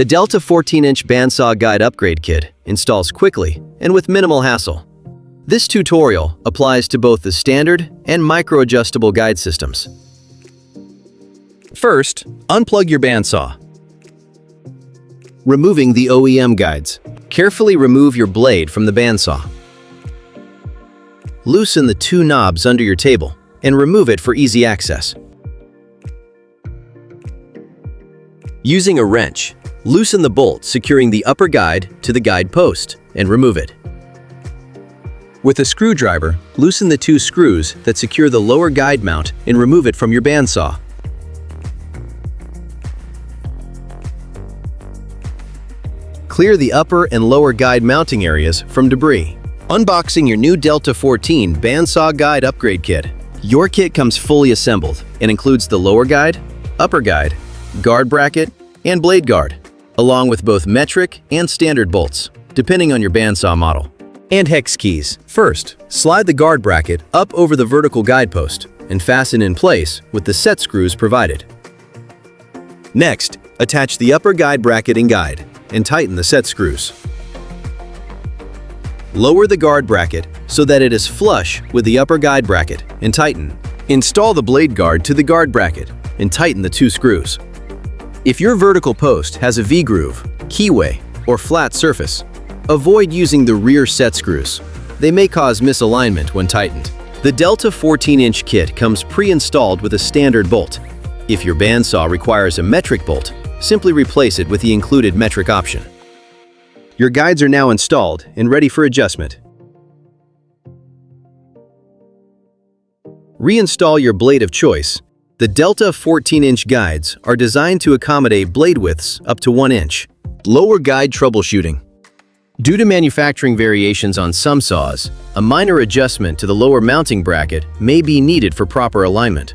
The Delta 14-inch bandsaw guide upgrade kit installs quickly and with minimal hassle. This tutorial applies to both the standard and micro-adjustable guide systems. First, unplug your bandsaw. Removing the OEM guides. Carefully remove your blade from the bandsaw. Loosen the two knobs under your table and remove it for easy access. Using a wrench, loosen the bolt securing the upper guide to the guide post and remove it. With a screwdriver, loosen the two screws that secure the lower guide mount and remove it from your bandsaw. Clear the upper and lower guide mounting areas from debris. Unboxing your new Delta 14 bandsaw guide upgrade kit. Your kit comes fully assembled and includes the lower guide, upper guide, guard bracket, and blade guard, along with both metric and standard bolts, depending on your bandsaw model. And hex keys. First, slide the guard bracket up over the vertical guide post and fasten in place with the set screws provided. Next, attach the upper guide bracket and guide and tighten the set screws. Lower the guard bracket so that it is flush with the upper guide bracket and tighten. Install the blade guard to the guard bracket and tighten the two screws. If your vertical post has a V-groove, keyway, or flat surface, avoid using the rear set screws. They may cause misalignment when tightened. The Delta 14-inch kit comes pre-installed with a standard bolt. If your bandsaw requires a metric bolt, simply replace it with the included metric option. Your guides are now installed and ready for adjustment. Reinstall your blade of choice. The Delta 14-inch guides are designed to accommodate blade widths up to 1 inch. Lower guide troubleshooting. Due to manufacturing variations on some saws, a minor adjustment to the lower mounting bracket may be needed for proper alignment.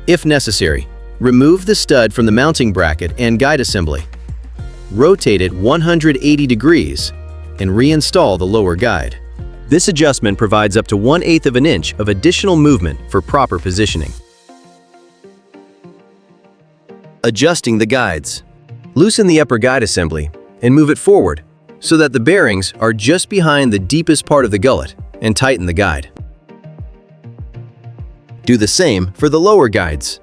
If necessary, remove the stud from the mounting bracket and guide assembly. Rotate it 180 degrees and reinstall the lower guide. This adjustment provides up to 1/8 of an inch of additional movement for proper positioning. Adjusting the guides. Loosen the upper guide assembly and move it forward so that the bearings are just behind the deepest part of the gullet and tighten the guide. Do the same for the lower guides.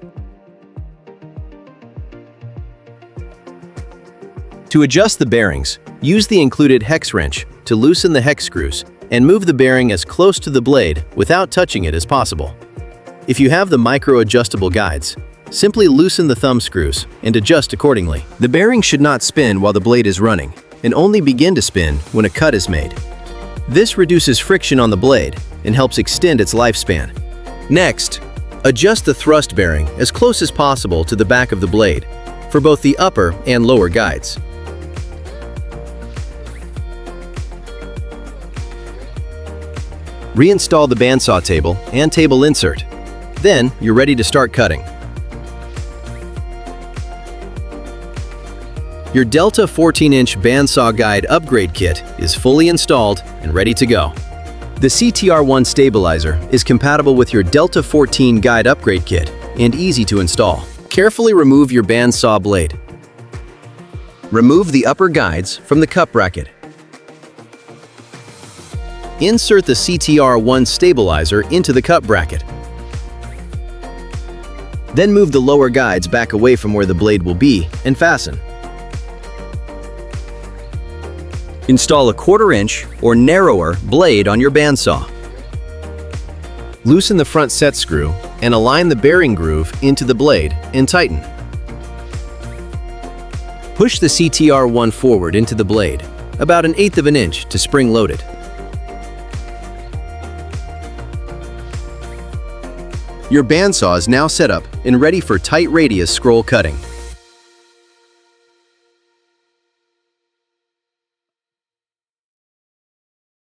To adjust the bearings, use the included hex wrench to loosen the hex screws and move the bearing as close to the blade without touching it as possible. If you have the micro-adjustable guides, simply loosen the thumb screws and adjust accordingly. The bearing should not spin while the blade is running and only begin to spin when a cut is made. This reduces friction on the blade and helps extend its lifespan. Next, adjust the thrust bearing as close as possible to the back of the blade for both the upper and lower guides. Reinstall the bandsaw table and table insert. Then you're ready to start cutting. Your Delta 14-inch bandsaw guide upgrade kit is fully installed and ready to go. The CTR1 Stabilizer is compatible with your Delta 14 guide upgrade kit and easy to install. Carefully remove your bandsaw blade. Remove the upper guides from the cup bracket. Insert the CTR1 Stabilizer into the cup bracket. Then move the lower guides back away from where the blade will be and fasten. Install a 1/4 inch or narrower blade on your bandsaw. Loosen the front set screw and align the bearing groove into the blade and tighten. Push the CTR1 forward into the blade, about 1/8 of an inch to spring loaded. Your bandsaw is now set up and ready for tight radius scroll cutting.